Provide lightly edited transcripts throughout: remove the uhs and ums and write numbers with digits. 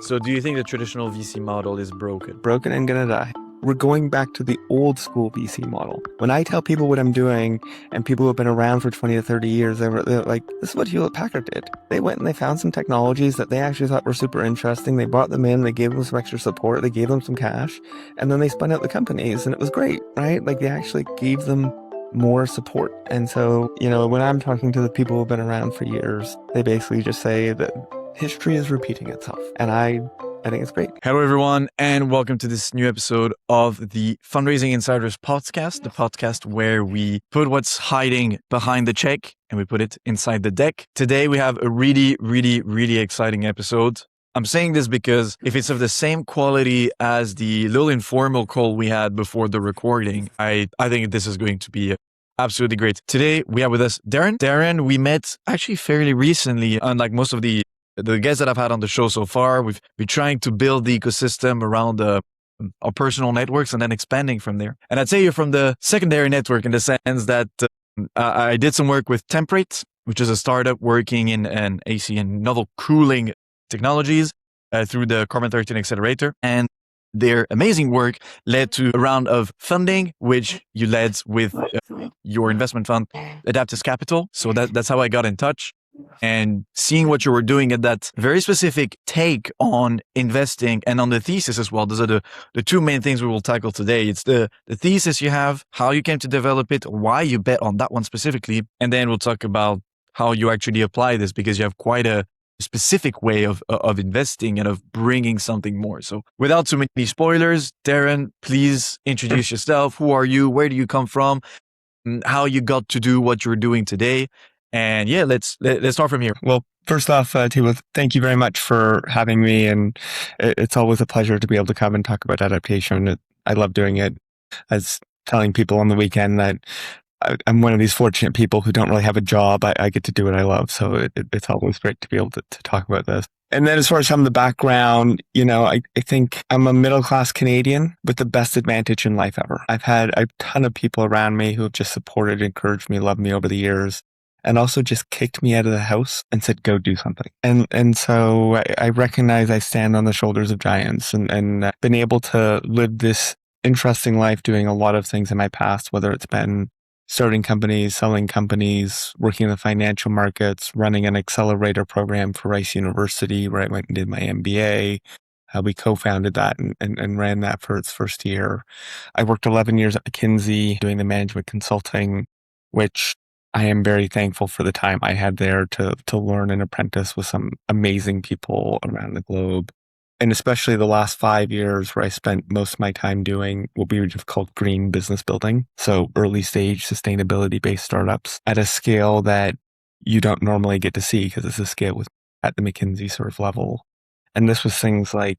So do you think the traditional VC model is broken? Broken and gonna die. We're going back to the old school VC model. When I tell people what I'm doing, and people who have been around for 20 to 30 years, they're like, this is what Hewlett Packard did. They went and they found some technologies that they actually thought were super interesting. They brought them in, they gave them some extra support, they gave them some cash, and then they spun out the companies, and it was great, right? Like they actually gave them more support. And so, when I'm talking to the people who've been around for years, they basically just say that history is repeating itself. And I think it's great. Hello, everyone, and welcome to this new episode of the Fundraising Insiders podcast, the podcast where we put what's hiding behind the check and we put it inside the deck. Today, we have a really exciting episode. I'm saying this because if it's of the same quality as the little informal call we had before the recording, I think this is going to be absolutely great. Today, we have with us Darren. Darren, we met actually fairly recently, unlike most of the guests that I've had on the show so far. We've been trying to build the ecosystem around our personal networks and then expanding from there. And I'd say you're from the secondary network in the sense that I did some work with Temperate, which is a startup working in AC and novel cooling technologies through the Carbon 13 Accelerator. And their amazing work led to a round of funding, which you led with your investment fund, Adaptation Capital. So that's how I got in touch. And seeing what you were doing at that very specific take on investing and on the thesis as well. Those are the two main things we will tackle today. It's the thesis you have, how you came to develop it, why you bet on that one specifically. And then we'll talk about how you actually apply this, because you have quite a specific way of investing and of bringing something more. So without too many spoilers, Darren, please introduce yourself. Who are you? Where do you come from? How you got to do what you're doing today? And yeah, let's start from here. Well, first off, Thibaut, thank you very much for having me. And it's always a pleasure to be able to come and talk about adaptation. I love doing it. I was telling people on the weekend that I'm one of these fortunate people who don't really have a job. I get to do what I love. So it's always great to be able to talk about this. And then as far as some of the background, I think I'm a middle-class Canadian with the best advantage in life ever. I've had a ton of people around me who have just supported, encouraged me, loved me over the years, and also just kicked me out of the house and said, go do something. And so I recognize I stand on the shoulders of giants and been able to live this interesting life doing a lot of things in my past, whether it's been starting companies, selling companies, working in the financial markets, running an accelerator program for Rice University, where I went and did my MBA. We co-founded that and ran that for its first year. I worked 11 years at McKinsey doing the management consulting, which I am very thankful for the time I had there to learn and apprentice with some amazing people around the globe. And especially the last 5 years where I spent most of my time doing what we would have called green business building. So early stage sustainability based startups at a scale that you don't normally get to see, because it's a scale at the McKinsey sort of level. And this was things like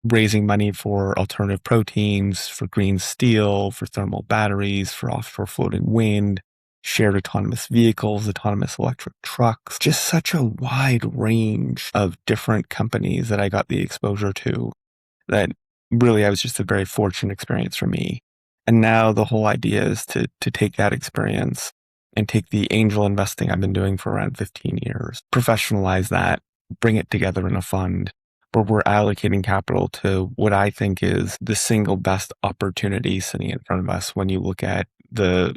raising money for alternative proteins, for green steel, for thermal batteries, for offshore floating wind, shared autonomous vehicles, autonomous electric trucks, just such a wide range of different companies that I got the exposure to, that really I was just a very fortunate experience for me. And now the whole idea is to take that experience and take the angel investing I've been doing for around 15 years, professionalize that, bring it together in a fund where we're allocating capital to what I think is the single best opportunity sitting in front of us when you look at the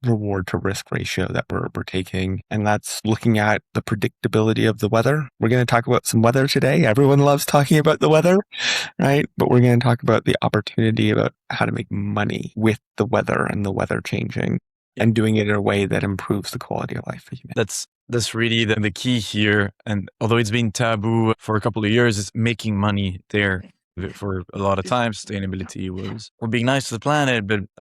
reward to risk ratio that we're taking. And that's looking at the predictability of the weather. We're going to talk about some weather today. Everyone loves talking about the weather, right? But we're going to talk about the opportunity about how to make money with the weather and the weather changing and doing it in a way that improves the quality of life for humanity. That's really the key here. And although it's been taboo for a couple of years, it's making money there. For a lot of time, sustainability was, we're being nice to the planet, but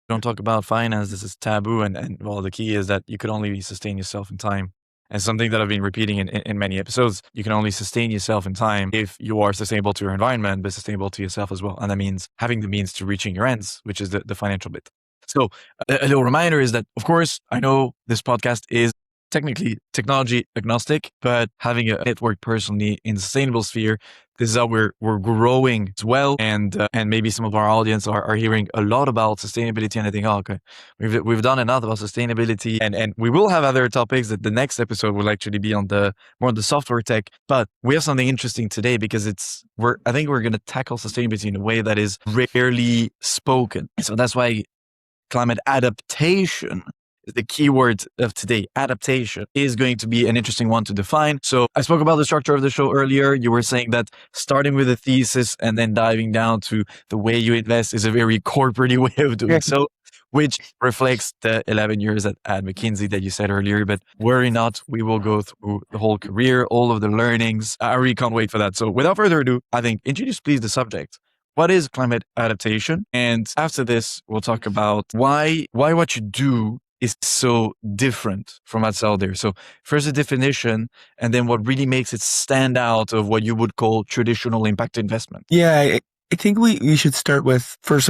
don't talk about finance. This is taboo. And well, the key is that you could only sustain yourself in time. And something that I've been repeating in many episodes, you can only sustain yourself in time if you are sustainable to your environment, but sustainable to yourself as well. And that means having the means to reaching your ends, which is the financial bit. So a little reminder is that, of course, I know this podcast is technically technology agnostic, but having a network personally in the sustainable sphere. This is how we're growing as well, and maybe some of our audience are hearing a lot about sustainability, and I think, oh, okay, we've done enough about sustainability, and we will have other topics. That the next episode will actually be on the more on the software tech, but we have something interesting today because I think we're going to tackle sustainability in a way that is rarely spoken. So that's why climate adaptation is the keyword of today. Adaptation is going to be an interesting one to define. So I spoke about the structure of the show earlier. You were saying that starting with a thesis and then diving down to the way you invest is a very corporate way of doing so, which reflects the 11 years at McKinsey that you said earlier. But worry not, we will go through the whole career, all of the learnings. I really can't wait for that. So without further ado, I think introduce please the subject. What is climate adaptation? And after this, we'll talk about why what you do is so different from what's out there. So first the definition, and then what really makes it stand out of what you would call traditional impact investment. Yeah, I think we should start with first,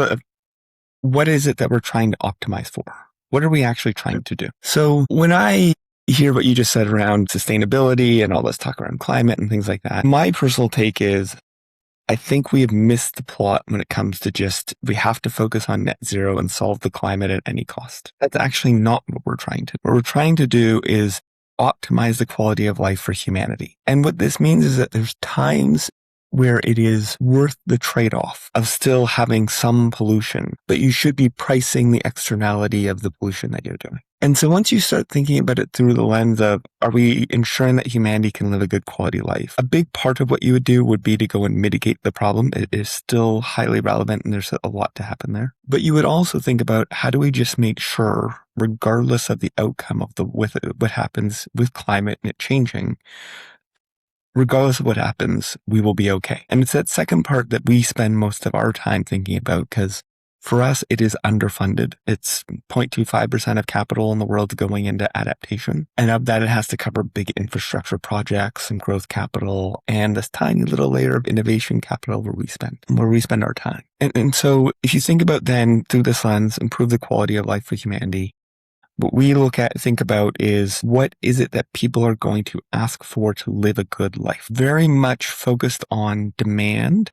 what is it that we're trying to optimize for? What are we actually trying to do? So when I hear what you just said around sustainability and all this talk around climate and things like that, my personal take is, I think we have missed the plot when it comes to just, we have to focus on net zero and solve the climate at any cost. That's actually not what we're trying to do. What we're trying to do is optimize the quality of life for humanity. And what this means is that there's times where it is worth the trade-off of still having some pollution, but you should be pricing the externality of the pollution that you're doing. And so once you start thinking about it through the lens of, are we ensuring that humanity can live a good quality life? A big part of what you would do would be to go and mitigate the problem. It is still highly relevant and there's a lot to happen there. But you would also think about, how do we just make sure, regardless of the outcome of what happens with climate and it changing, regardless of what happens, we will be okay. And it's that second part that we spend most of our time thinking about, because for us, it is underfunded. It's 0.25% of capital in the world going into adaptation. And of that, it has to cover big infrastructure projects and growth capital and this tiny little layer of innovation capital where we spend our time. And so if you think about then through this lens, improve the quality of life for humanity, what we think about is, what is it that people are going to ask for to live a good life? Very much focused on demand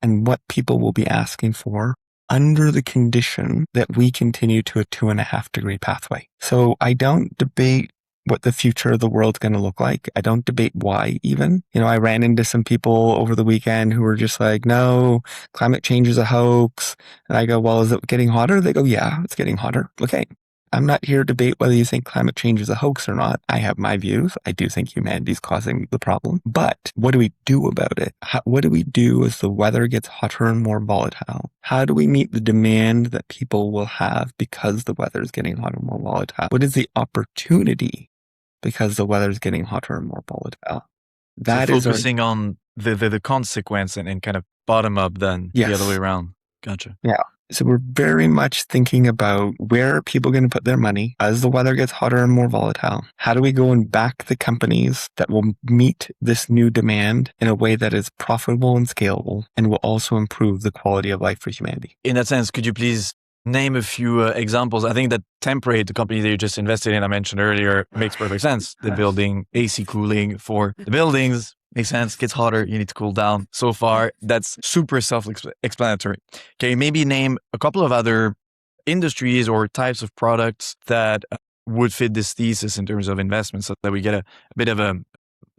and what people will be asking for under the condition that we continue to a 2.5 degree pathway. So I don't debate what the future of the world's going to look like. I don't debate why even. I ran into some people over the weekend who were just like, no, climate change is a hoax. And I go, well, is it getting hotter? They go, yeah, it's getting hotter. Okay. I'm not here to debate whether you think climate change is a hoax or not. I have my views. I do think humanity is causing the problem. But what do we do about it? What do we do as the weather gets hotter and more volatile? How do we meet the demand that people will have because the weather is getting hotter and more volatile? What is the opportunity because the weather is getting hotter and more volatile? That is focusing on the consequence and kind of bottom up then the other way around. Gotcha. Yeah. So we're very much thinking about, where are people going to put their money as the weather gets hotter and more volatile? How do we go and back the companies that will meet this new demand in a way that is profitable and scalable and will also improve the quality of life for humanity? In that sense, could you please name a few examples? I think that Temperate, the company that you just invested in, I mentioned earlier, makes perfect sense. They're building AC cooling for the buildings. Makes sense. Gets hotter. You need to cool down. So far, that's super self-explanatory. Can you maybe name a couple of other industries or types of products that would fit this thesis in terms of investment, so that we get a bit of a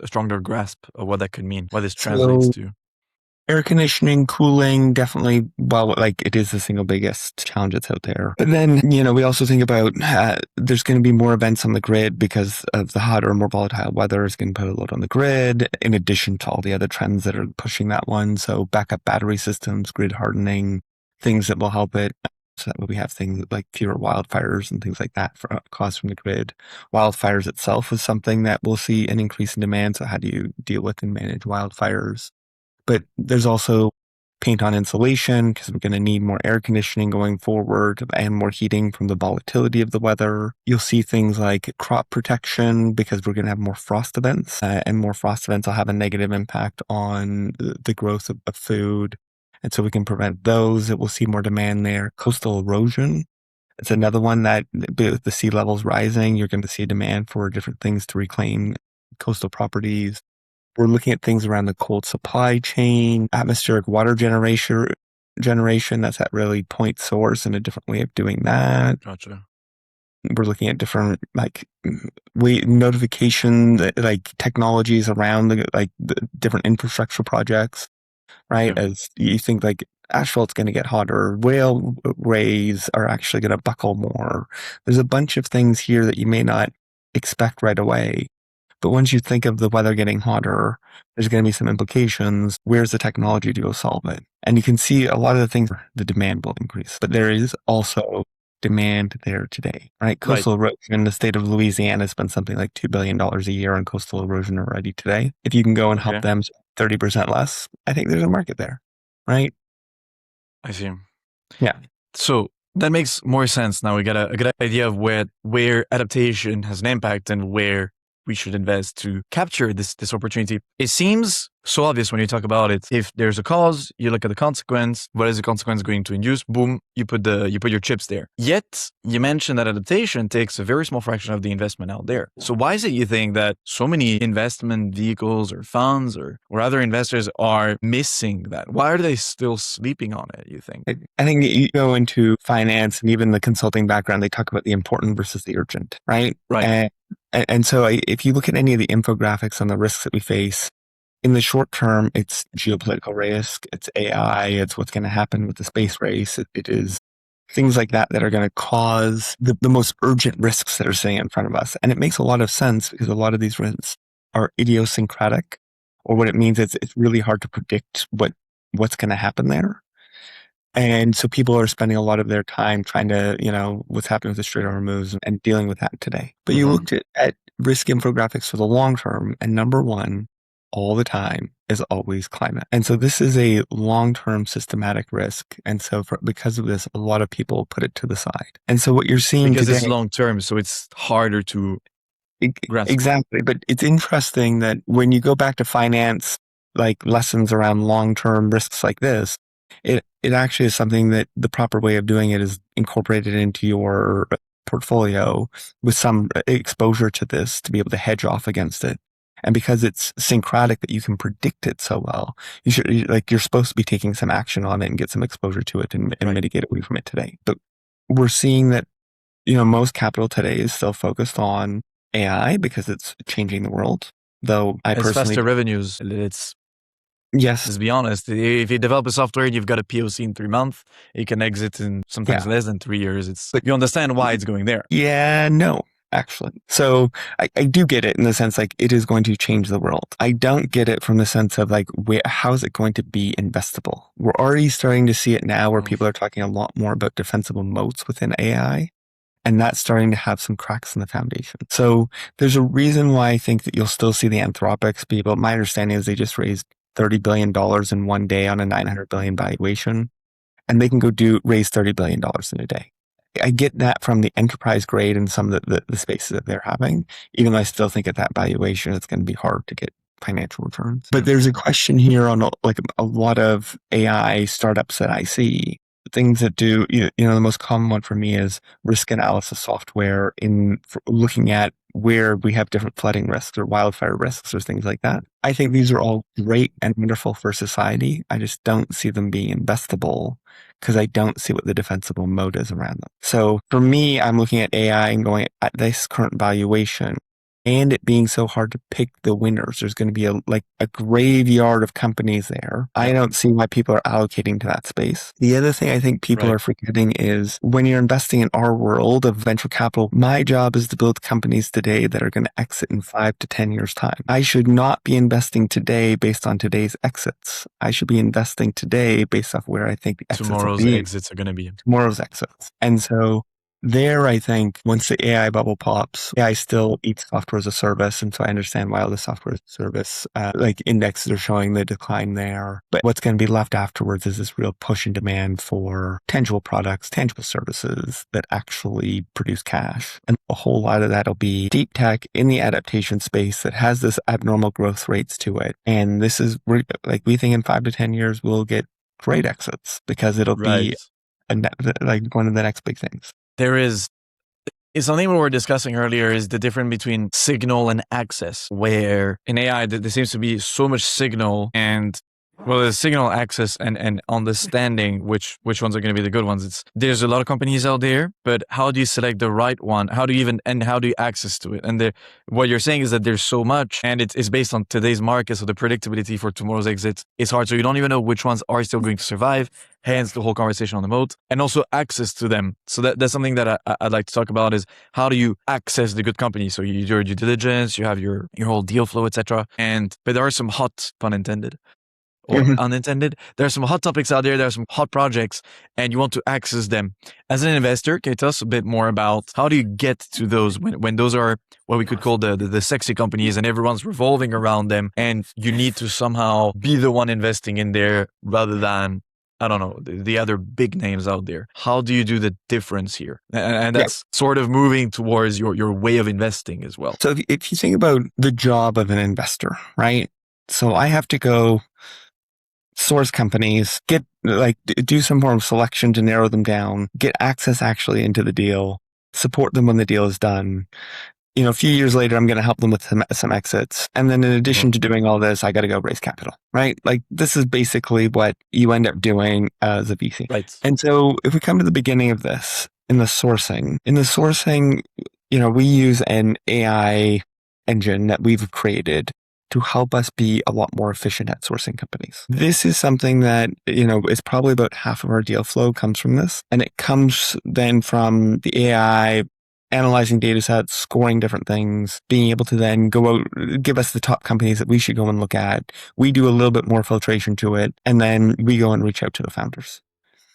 stronger grasp of what that could mean, what this translates to? Air conditioning, cooling, definitely, it is the single biggest challenge that's out there. But then, we also think about, there's going to be more events on the grid because of the hotter, more volatile weather is going to put a load on the grid, in addition to all the other trends that are pushing that one. So backup battery systems, grid hardening, things that will help it. So that we have things like fewer wildfires and things like that caused from the grid. Wildfires itself is something that we'll see an increase in demand. So how do you deal with and manage wildfires? But there's also paint on insulation, because we're going to need more air conditioning going forward and more heating from the volatility of the weather. You'll see things like crop protection, because we're going to have more frost events, and more frost events will have a negative impact on the growth of food. And so we can prevent those. It will see more demand there. Coastal erosion It's another one that with the sea levels rising, you're going to see demand for different things to reclaim coastal properties. We're looking at things around the cold supply chain, atmospheric water generation. That's that really point source and a different way of doing that. Gotcha. We're looking at different notification technologies around the different infrastructure projects, right? Okay. As you think like asphalt's going to get hotter, whale rays are actually going to buckle more. There's a bunch of things here that you may not expect right away. But once you think of the weather getting hotter, there's going to be some implications. Where's the technology to go solve it? And you can see a lot of the things, the demand will increase, but there is also demand there today, right? Coastal erosion in the state of Louisiana spends something like $2 billion a year on coastal erosion already today. If you can go and help them 30% less, I think there's a market there, right? I see. Yeah. So that makes more sense now. We got a good idea of where adaptation has an impact and where we should invest to capture this opportunity. It seems so obvious when you talk about it. If there's a cause, you look at the consequence. What is the consequence going to induce? Boom, you put your chips there. Yet you mentioned that adaptation takes a very small fraction of the investment out there. So why is it you think that so many investment vehicles or funds or other investors are missing that? Why are they still sleeping on it, you think? I think you go into finance and even the consulting background, they talk about the important versus the urgent, right? Right. And so if you look at any of the infographics on the risks that we face, in the short term, it's geopolitical risk, it's AI, it's what's going to happen with the space race. It is things like that are going to cause the most urgent risks that are sitting in front of us. And it makes a lot of sense because a lot of these risks are idiosyncratic, or what it means is it's really hard to predict what's going to happen there. And so people are spending a lot of their time trying to, what's happening with the straight arm moves and dealing with that today. But you looked at risk infographics for the long term, and number one, all the time, is always climate. And so this is a long-term systematic risk. And so because of this, a lot of people put it to the side. And so what you're seeing because today, it's long-term, so it's harder to grasp. Exactly. But it's interesting that when you go back to finance, like lessons around long-term risks like this, it actually is something that the proper way of doing it is incorporated into your portfolio with some exposure to this to be able to hedge off against it. And because it's syncretic that you can predict it so well, you're supposed to be taking some action on it and get some exposure to it and mitigate away from it today. But we're seeing that, most capital today is still focused on AI because it's changing the world. Though it's faster revenues. Yes. Let's be honest. If you develop a software, you've got a POC in 3 months. You can exit in sometimes less than 3 years. But you understand why it's going there. Yeah, no, actually. So I do get it in the sense like it is going to change the world. I don't get it from the sense of like, how is it going to be investable? We're already starting to see it now where people are talking a lot more about defensible moats within AI. And that's starting to have some cracks in the foundation. So there's a reason why I think that you'll still see the Anthropics people. My understanding is they just raised $30 billion in one day on a $900 billion valuation, and they can go raise $30 billion in a day. I get that from the enterprise grade and some of the spaces that they're having, even though I still think at that valuation, it's going to be hard to get financial returns. But there's a question here on a lot of AI startups that I see. Things that do, the most common one for me is risk analysis software for looking at where we have different flooding risks or wildfire risks or things like that. I think these are all great and wonderful for society. I just don't see them being investable because I don't see what the defensible moat is around them. So for me, I'm looking at AI and going at this current valuation and it being so hard to pick the winners. There's going to be a graveyard of companies there. I don't see why people are allocating to that space. The other thing I think people are forgetting is when you're investing in our world of venture capital, my job is to build companies today that are going to exit in 5 to 10 years time. I should not be investing today based on today's exits. I should be investing today based off where I think the exits tomorrow's exits are going to be. Tomorrow's exits. And so there, I think once the AI bubble pops, AI still eats software as a service. And so I understand why all the software as a service, indexes are showing the decline there. But what's going to be left afterwards is this real push and demand for tangible products, tangible services that actually produce cash. And a whole lot of that will be deep tech in the adaptation space that has this abnormal growth rates to it. And this is we think in 5 to 10 years, we'll get great exits because it'll be one of the next big things. there is something we were discussing earlier is the difference between signal and access, where in AI, there seems to be so much signal and there's signal access and understanding which ones are going to be the good ones. There's a lot of companies out there, but how do you select the right one? How do you access to it? And what you're saying is that there's so much, and it's based on today's market, so the predictability for tomorrow's exit is hard. So you don't even know which ones are still going to survive. Hence the whole conversation on the moat, and also access to them. So that's something that I'd like to talk about is how do you access the good companies? So you do your due diligence, you have your whole deal flow, etc. But there are some hot, pun intended, or unintended. There are some hot topics out there. There are some hot projects, and you want to access them. As an investor, can you tell us a bit more about how do you get to those when those are what we could call the sexy companies and everyone's revolving around them, and you need to somehow be the one investing in there rather than, I don't know, the other big names out there. How do you do the difference here? And that's sort of moving towards your way of investing as well. So if you think about the job of an investor, right? So I have to go source companies, do some form of selection to narrow them down, get access actually into the deal, support them when the deal is done. A few years later, I'm going to help them with some exits. And then in addition to doing all this, I got to go raise capital, right? Like this is basically what you end up doing as a VC. Right. And so if we come to the beginning of this, in the sourcing, we use an AI engine that we've created to help us be a lot more efficient at sourcing companies. This is something that, is probably about half of our deal flow comes from this. And it comes then from the AI analyzing data sets, scoring different things, being able to then go out, give us the top companies that we should go and look at. We do a little bit more filtration to it, and then we go and reach out to the founders.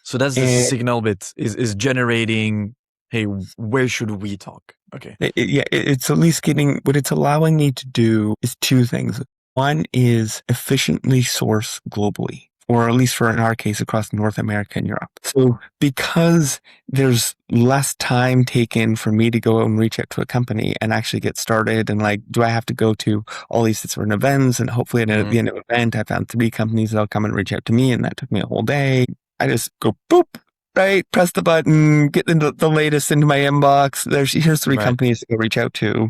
So that's the signal bit is generating, hey, where should we talk? Okay. It's at least what it's allowing me to do is two things. One is efficiently source globally, or at least for in our case, across North America and Europe. So because there's less time taken for me to go and reach out to a company and actually get started, and do I have to go to all these different events? And hopefully at the end of the event, I found 3 companies that'll come and reach out to me, and that took me a whole day. I just go boop, right? Press the button, get the latest into my inbox. Here's 3 companies to go reach out to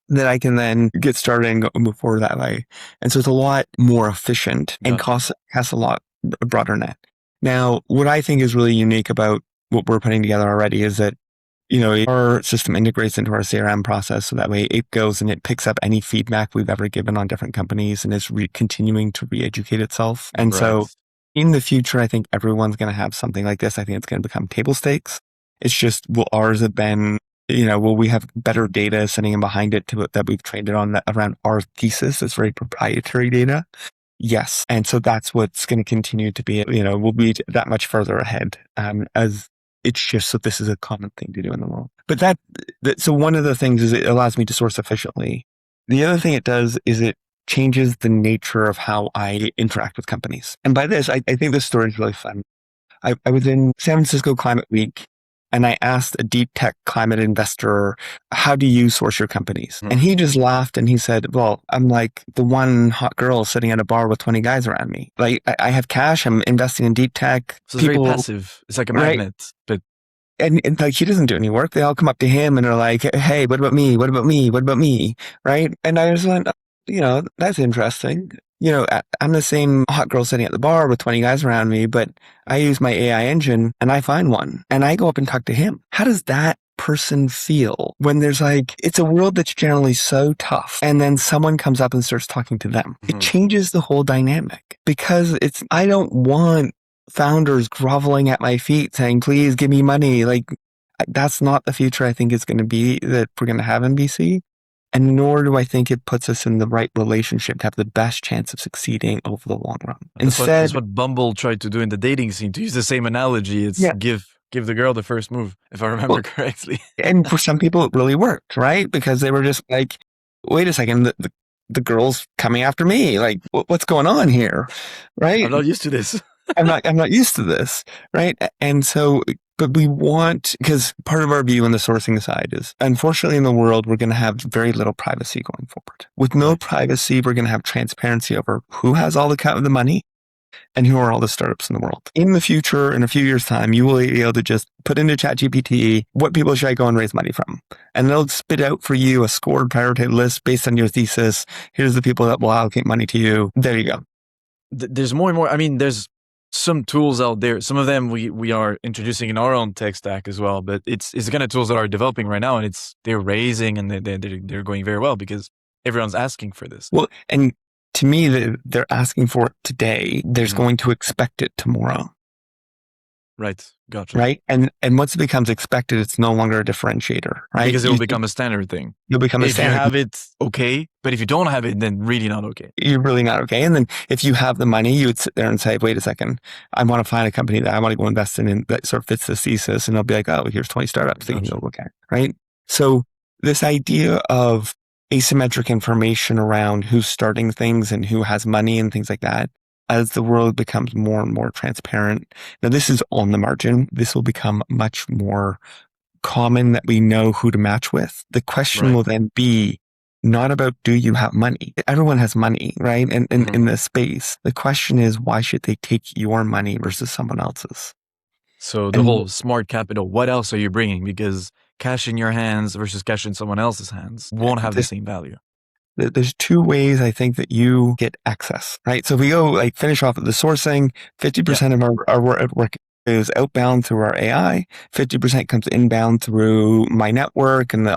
that I can then get started and move forward that way. And so it's a lot more efficient and costs a lot broader net. Now, what I think is really unique about what we're putting together already is that, our system integrates into our CRM process. So that way it goes and it picks up any feedback we've ever given on different companies and is continuing to re-educate itself. And so in the future, I think everyone's going to have something like this. I think it's going to become table stakes. It's just, will ours have been, will we have better data sitting in behind it that we've trained it on around our thesis? It's very proprietary data. Yes. And so that's what's going to continue to be, we'll be that much further ahead as it's just so this is a common thing to do in the world. But so one of the things is it allows me to source efficiently. The other thing it does is it changes the nature of how I interact with companies. And by this, I think this story is really fun. I was in San Francisco Climate Week, and I asked a deep tech climate investor, how do you source your companies? And he just laughed and he said, well, I'm like the one hot girl sitting at a bar with 20 guys around me. Like I have cash, I'm investing in deep tech. So it's very passive. It's like a magnet, but... And he doesn't do any work. They all come up to him and are like, hey, what about me? What about me? What about me? Right? And I just went, that's interesting. I'm the same hot girl sitting at the bar with 20 guys around me, but I use my AI engine and I find one and I go up and talk to him. How does that person feel when there's it's a world that's generally so tough and then someone comes up and starts talking to them? It changes the whole dynamic because I don't want founders groveling at my feet saying, please give me money. That's not the future I think is going to be that we're going to have in VC. And nor do I think it puts us in the right relationship to have the best chance of succeeding over the long run. That's what Bumble tried to do in the dating scene. To use the same analogy, it's give the girl the first move, if I remember correctly. And for some people, it really worked, right? Because they were just like, wait a second, the girl's coming after me. Like, what's going on here, right? I'm not used to this. I'm not used to this, right? And so, but we want, because part of our view on the sourcing side is, unfortunately in the world, we're going to have very little privacy going forward. With no privacy, we're going to have transparency over who has all the money, and who are all the startups in the world. In the future, in a few years' time, you will be able to just put into ChatGPT, what people should I go and raise money from? And they'll spit out for you a scored priority list based on your thesis. Here's the people that will allocate money to you. There you go. There's more and more. I mean, there's some tools out there. Some of them we are introducing in our own tech stack as well, but it's the kind of tools that are developing right now, and they're raising and they're going very well because everyone's asking for this. Well, and to me, they're asking for it today. There's going to expect it tomorrow. Right. Gotcha. Right. And once it becomes expected, it's no longer a differentiator, right? Because it will become a standard thing. You'll become a standard. If you have it, okay. But if you don't have it, then really not okay. You're really not okay. And then if you have the money, you would sit there and say, wait a second, I want to find a company that I want to go invest in that sort of fits this thesis. And they'll be like, oh, here's 20 startups that you can go look at. Right. So this idea of asymmetric information around who's starting things and who has money and things like that, as the world becomes more and more transparent. Now, this is on the margin. This will become much more common that we know who to match with. The question will then be not about, do you have money? Everyone has money, right? And in this space, the question is, why should they take your money versus someone else's? So the whole smart capital, what else are you bringing? Because cash in your hands versus cash in someone else's hands won't have the same value. There's two ways I think that you get access, right? So if we go finish off with the sourcing, 50% of our work is outbound through our AI, 50% comes inbound through my network and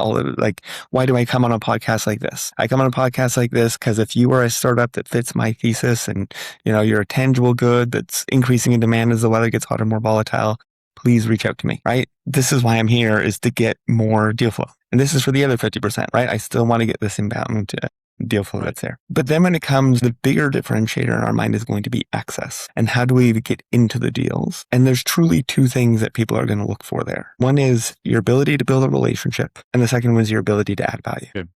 why do I come on a podcast like this? I come on a podcast like this because if you are a startup that fits my thesis and you're a tangible good that's increasing in demand as the weather gets hotter, more volatile, please reach out to me, right? This is why I'm here, is to get more deal flow. And this is for the other 50%, right? I still want to get this inbound deal flow that's there. But then when it comes, the bigger differentiator in our mind is going to be access. And how do we get into the deals? And there's truly two things that people are going to look for there. One is your ability to build a relationship. And the second one is your ability to add value. Good.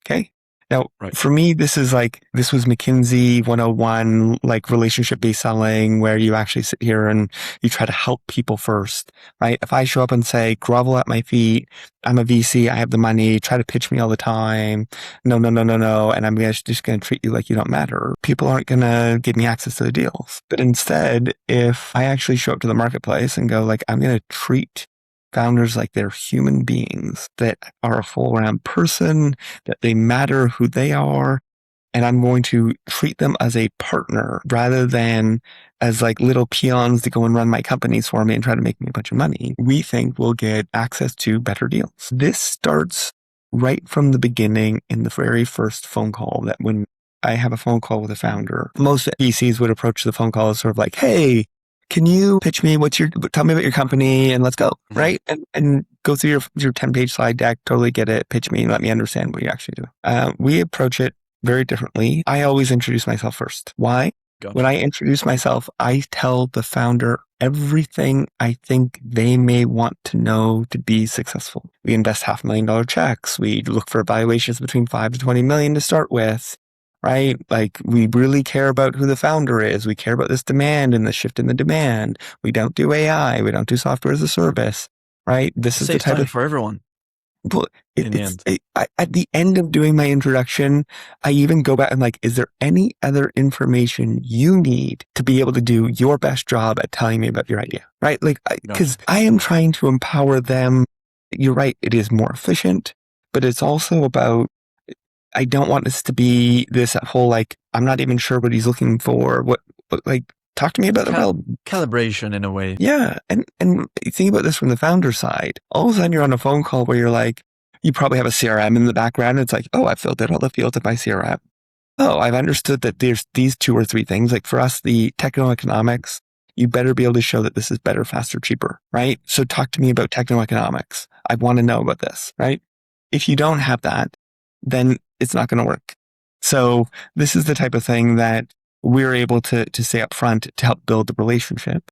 Okay. Now, for me, this was McKinsey 101, relationship-based selling, where you actually sit here and you try to help people first, right? If I show up and say, grovel at my feet, I'm a VC, I have the money, try to pitch me all the time, no, and I'm just going to treat you like you don't matter, people aren't going to give me access to the deals. But instead, if I actually show up to the marketplace and go, I'm going to treat founders like they're human beings that are a full round person, that they matter who they are. And I'm going to treat them as a partner rather than as little peons to go and run my companies for me and try to make me a bunch of money. We think we'll get access to better deals. This starts right from the beginning in the very first phone call, that when I have a phone call with a founder, most VCs would approach the phone call as sort of hey, can you pitch me tell me about your company and let's go, right? And go through your 10-page slide deck, totally get it, pitch me, let me understand what you actually do. We approach it very differently. I always introduce myself first. Why? Gotcha. When I introduce myself, I tell the founder everything I think they may want to know to be successful. We invest $500,000 checks. We look for valuations between 5 to 20 million to start with. Right? We really care about who the founder is. We care about this demand and the shift in the demand. We don't do AI. We don't do software as a service, right? This is the type of for everyone. Well, at the end of doing my introduction, I even go back and is there any other information you need to be able to do your best job at telling me about your idea, right? Because I am trying to empower them. You're right. It is more efficient, but it's also about, I don't want this to be this whole, I'm not even sure what he's looking for. Talk to me about the calibration in a way. Yeah. And think about this from the founder side. All of a sudden you're on a phone call where you're you probably have a CRM in the background. It's oh, I filled out all the fields of my CRM. Oh, I've understood that there's these 2 or 3 things. For us, the techno-economics, you better be able to show that this is better, faster, cheaper, right? So talk to me about techno-economics. I want to know about this, right? If you don't have that, then it's not going to work. So this is the type of thing that we're able to say up front to help build the relationship.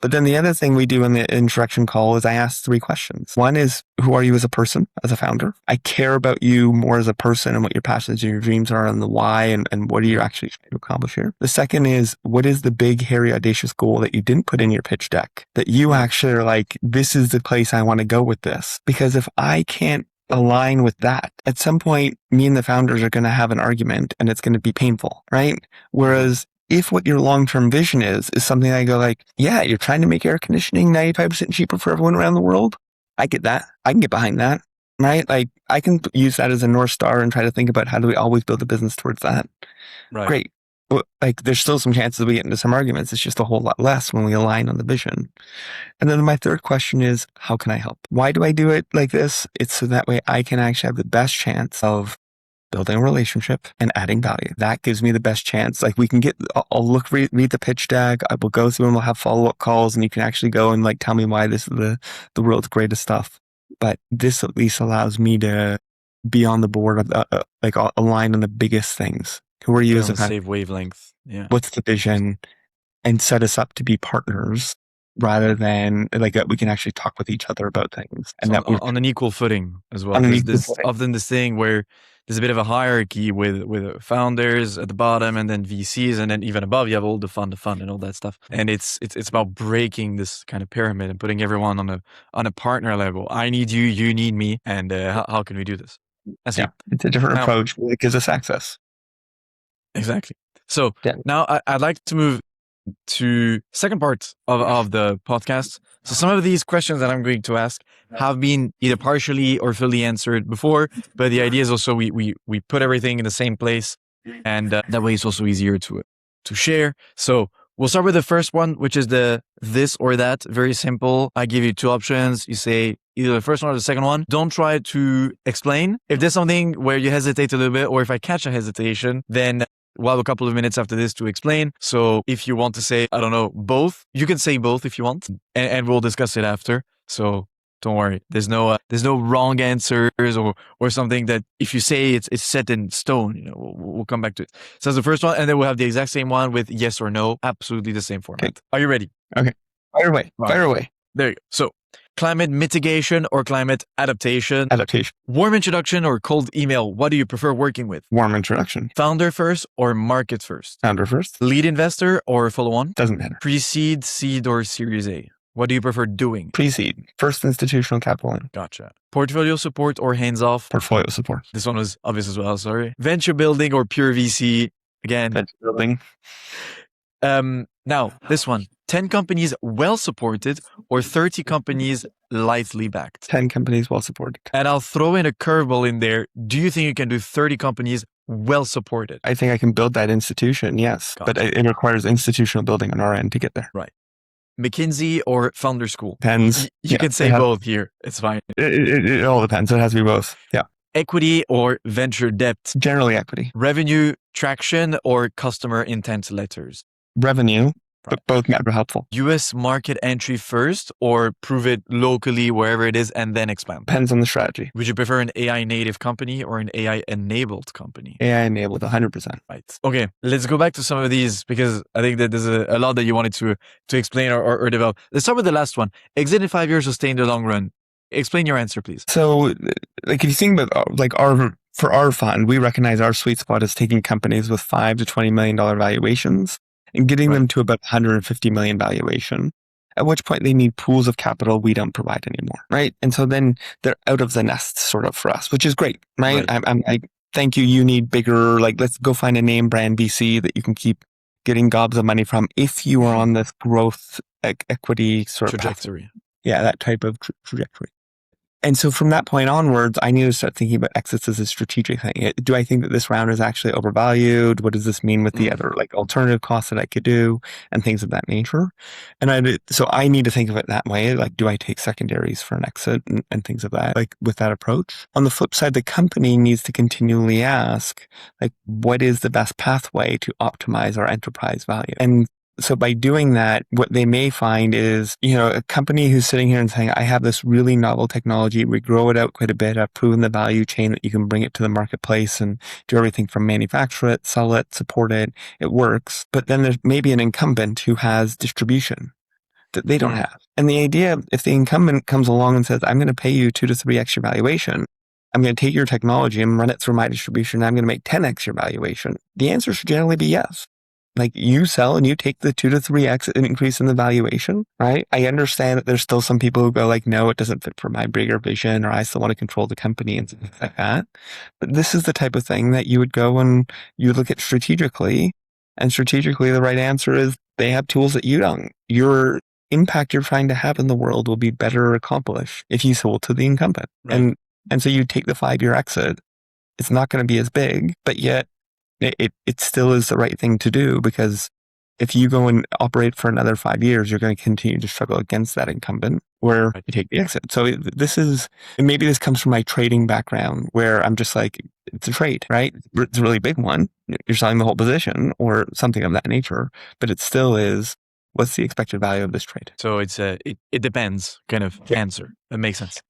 But then the other thing we do in the introduction call is I ask 3 questions. One is, who are you as a person, as a founder? I care about you more as a person and what your passions and your dreams are and the why and what are you actually trying to accomplish here. The second is, what is the big, hairy, audacious goal that you didn't put in your pitch deck that you actually are this is the place I want to go with this? Because if I can't align with that, at some point, me and the founders are going to have an argument and it's going to be painful, right? Whereas if what your long-term vision is something I go like, yeah, you're trying to make air conditioning 95% cheaper for everyone around the world. I get that. I can get behind that, right? Like I can use that as a North Star and try to think about how do we always build a business towards that. Right. Great. But like there's still some chances we get into some arguments. It's just a whole lot less when we align on the vision. And then my third question is, how can I help? Why do I do it like this? It's so that way I can actually have the best chance of building a relationship and adding value. That gives me the best chance. Like we can I'll read the pitch deck. I will go through and we'll have follow-up calls and you can actually go and like tell me why this is the world's greatest stuff. But this at least allows me to be on the board of like align on the biggest things. Who are you Get as on a the same wavelength. Yeah. What's the vision? And set us up to be partners rather than like we can actually talk with each other about things. And So that we're on an equal footing as well. on an Because equal there's footing. often this thing where there's a bit of a hierarchy with founders at the bottom and then VCs, and then even above you have all the fund and all that stuff. And it's about breaking this kind of pyramid and putting everyone on a partner level. I need you, you need me, and how can we do this? That's Yeah, it's a different approach. It gives us access. Exactly. So Yeah. now I'd like to move to second part of the podcast. So some of these questions that I'm going to ask have been either partially or fully answered before, but the idea is also we put everything in the same place, and that way it's also easier to share. So we'll start with the first one, which is the this or that. Very simple. I give you two options. You say either the first one or the second one. Don't try to explain. If there's something where you hesitate a little bit, or if I catch a hesitation, then we'll have a couple of minutes after this to explain. So if you want to say, I don't know, both, you can say both if you want, and we'll discuss it after. So don't worry. There's no wrong answers or something that if you say it's set in stone. You know, we'll come back to it. So that's the first one, and then we'll have the exact same one with yes or no, absolutely the same format. Okay. Are you ready? Okay. Fire away. Wow. Fire away. There you go. So climate mitigation or climate adaptation? Adaptation. Warm introduction or cold email? What do you prefer working with? Warm introduction. Founder first or market first? Founder first. Lead investor or follow-on? Doesn't matter. Pre-seed, seed, or Series A? What do you prefer doing? Pre-seed. First institutional capital in. Gotcha. Portfolio support or hands-off? Portfolio support. This one was obvious as well, sorry. Venture building or pure VC? Again. Venture building. Now, this one. 10 companies well supported or 30 companies lightly backed? 10 companies well supported. And I'll throw in a curveball in there. Do you think you can do 30 companies well supported? I think I can build that institution, yes. Gotcha. But it requires institutional building on our end to get there. Right. McKinsey or Founder School? Depends. You can say both here. It's fine. It all depends. It has to be both. Yeah. Equity or venture debt? Generally equity. Revenue traction or customer intent letters? Revenue. But both are helpful. US market entry first or prove it locally wherever it is and then expand? Depends on the strategy. Would you prefer an AI native company or an AI enabled company? AI enabled, 100%. Right. Okay, let's go back to some of these because I think that there's a lot that you wanted to explain or develop. Let's start with the last one. Exit in 5 years or stay in the long run. Explain your answer, please. So, like if you think about like for our fund, we recognize our sweet spot is taking companies with $5 to $20 million valuations and getting them to about 150 million valuation, at which point they need pools of capital we don't provide anymore, right? And so then they're out of the nest sort of for us, which is great, right? I thank you. You need bigger, like let's go find a name brand VC that you can keep getting gobs of money from if you are on this growth equity sort of trajectory. Path. Yeah, that type of trajectory. And so from that point onwards, I need to start thinking about exits as a strategic thing. Do I think that this round is actually overvalued? What does this mean with the other like alternative costs that I could do and things of that nature? And so I need to think of it that way. Like, do I take secondaries for an exit and things of that, like with that approach? On the flip side, the company needs to continually ask, like, what is the best pathway to optimize our enterprise value? And so by doing that, what they may find is, a company who's sitting here and saying, I have this really novel technology. We grow it out quite a bit. I've proven the value chain that you can bring it to the marketplace and do everything from manufacture it, sell it, support it. It works. But then there's maybe an incumbent who has distribution that they don't have. And the idea, if the incumbent comes along and says, I'm going to pay you 2 to 3x your valuation, I'm going to take your technology and run it through my distribution. And I'm going to make 10x your valuation. The answer should generally be yes. Like you sell and you take the 2 to 3x increase in the valuation, right? I understand that there's still some people who go like, no, it doesn't fit for my bigger vision, or I still want to control the company and things like that. But this is the type of thing that you would go and you look at strategically. And strategically, the right answer is they have tools that you don't. Your impact you're trying to have in the world will be better accomplished if you sold to the incumbent. Right. And so you take the 5-year exit. It's not going to be as big, but yet it still is the right thing to do, because if you go and operate for another 5 years, you're going to continue to struggle against that incumbent where you take the exit. So maybe this comes from my trading background, where I'm just like, it's a trade, right? It's a really big one. You're selling the whole position or something of that nature, but it still is, what's the expected value of this trade? So it depends kind of answer. That makes sense.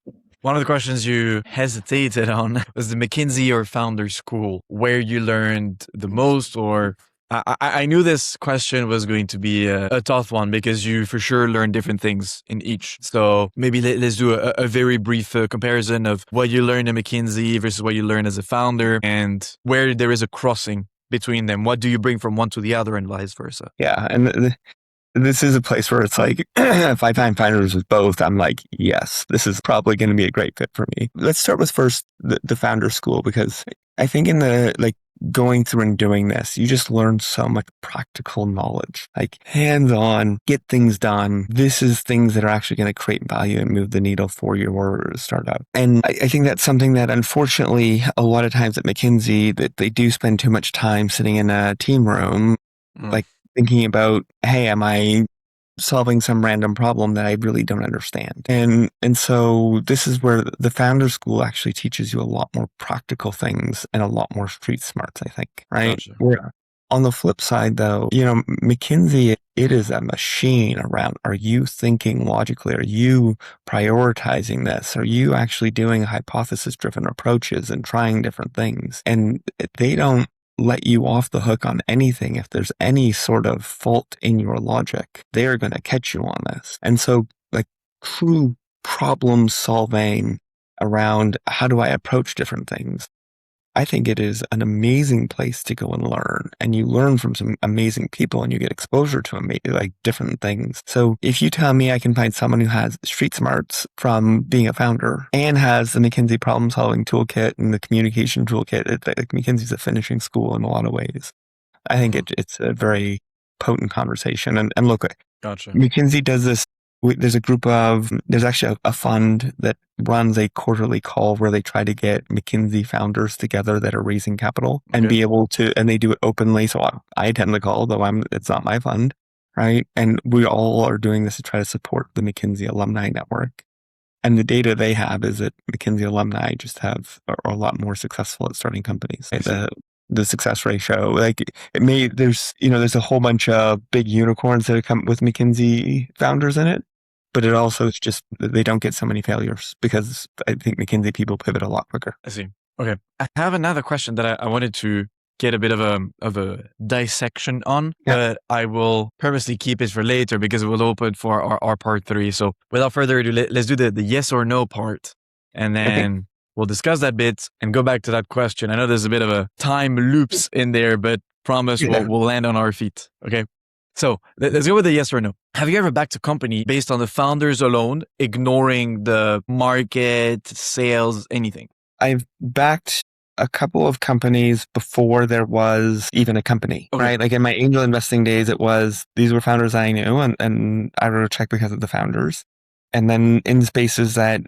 One of the questions you hesitated on was the McKinsey or founder school, where you learned the most, or I knew this question was going to be a tough one because you for sure learn different things in each. So maybe let's do a very brief comparison of what you learn in McKinsey versus what you learn as a founder, and where there is a crossing between them. What do you bring from one to the other and vice versa? Yeah. And this is a place where it's like, if I find founders with both, I'm like, yes, this is probably going to be a great fit for me. Let's start with first the founder school, because I think in the going through and doing this, you just learn so much practical knowledge, like hands-on, get things done. This is things that are actually going to create value and move the needle for your startup. And I think that's something that unfortunately a lot of times at McKinsey, that they do spend too much time sitting in a team room, like thinking about, hey, am I solving some random problem that I really don't understand? And so this is where the founder school actually teaches you a lot more practical things and a lot more street smarts, I think, right? Gotcha. Where on the flip side, though, McKinsey, it is a machine around, are you thinking logically? Are you prioritizing this? Are you actually doing hypothesis-driven approaches and trying different things? And they don't let you off the hook on anything. If there's any sort of fault in your logic, they are going to catch you on this. And so true problem solving around how do I approach different things, I think it is an amazing place to go and learn. And you learn from some amazing people and you get exposure to different things. So if you tell me I can find someone who has street smarts from being a founder and has the McKinsey problem solving toolkit and the communication toolkit, McKinsey's a finishing school in a lot of ways. I think it's a very potent conversation. And look, Gotcha. McKinsey does this. There's actually a fund that runs a quarterly call where they try to get McKinsey founders together that are raising capital and be able to, and they do it openly. So I attend the call, though it's not my fund, right? And we all are doing this to try to support the McKinsey alumni network. And the data they have is that McKinsey alumni just are a lot more successful at starting companies. Right? The success ratio, there's a whole bunch of big unicorns that have come with McKinsey founders in it, but it also is just, they don't get so many failures because I think McKinsey people pivot a lot quicker. I see. Okay. I have another question that I wanted to get a bit of a dissection on, but I will purposely keep it for later because it will open for our part 3. So without further ado, let's do the yes or no part, and then we'll discuss that bit and go back to that question. I know there's a bit of a time loops in there, but promise we'll land on our feet. Okay. So let's go with the yes or no. Have you ever backed a company based on the founders alone, ignoring the market, sales, anything? I've backed a couple of companies before there was even a company, right? Like in my angel investing days, these were founders I knew and I wrote a check because of the founders. And then in spaces that,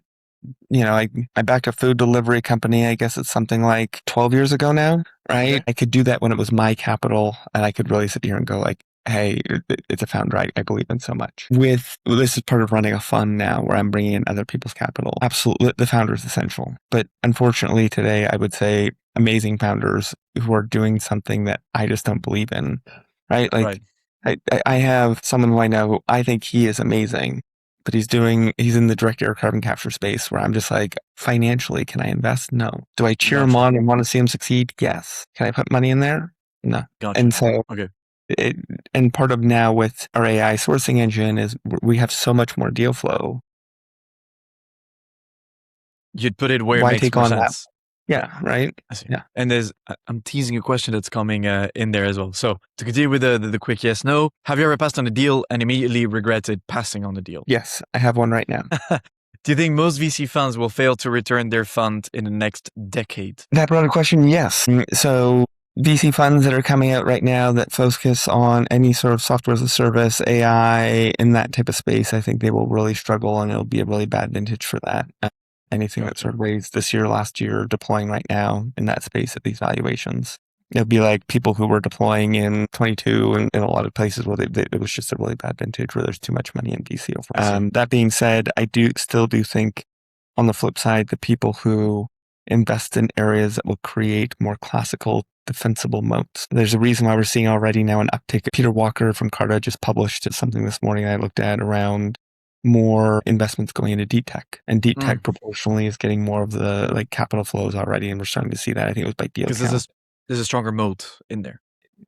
I backed a food delivery company, I guess it's something like 12 years ago now, right? Okay. I could do that when it was my capital and I could really sit here and go like, hey, it's a founder I believe in so much. This is part of running a fund now where I'm bringing in other people's capital. Absolutely, the founder is essential. But unfortunately today, I would say amazing founders who are doing something that I just don't believe in, right? I have someone who I know, I think he is amazing, but he's in the direct air carbon capture space where I'm just like, financially, can I invest? No. Do I cheer him on and want to see him succeed? Yes. Can I put money in there? No. Gotcha. And so, and part of now with our AI sourcing engine is we have so much more deal flow. You'd put it where it makes more sense. Yeah, right. I see. Yeah. And I'm teasing a question that's coming in there as well. So to continue with the quick yes, no, have you ever passed on a deal and immediately regretted passing on the deal? Yes, I have one right now. Do you think most VC funds will fail to return their fund in the next decade? That broader question, yes. So VC funds that are coming out right now that focus on any sort of software as a service, AI, in that type of space, I think they will really struggle and it'll be a really bad vintage for that. Anything that's sort of raised this year, last year, deploying right now in that space at these valuations. It'll be like people who were deploying in 22 and in a lot of places where it was just a really bad vintage where there's too much money in VC. That being said, I still do think on the flip side, the people who invest in areas that will create more classical defensible moats. There's a reason why we're seeing already now an uptick. Peter Walker from Carta just published something this morning I looked at around more investments going into deep tech, and deep tech proportionally is getting more of the like capital flows already, and we're starting to see that. I think it was by deal count. Because there's a stronger moat in there.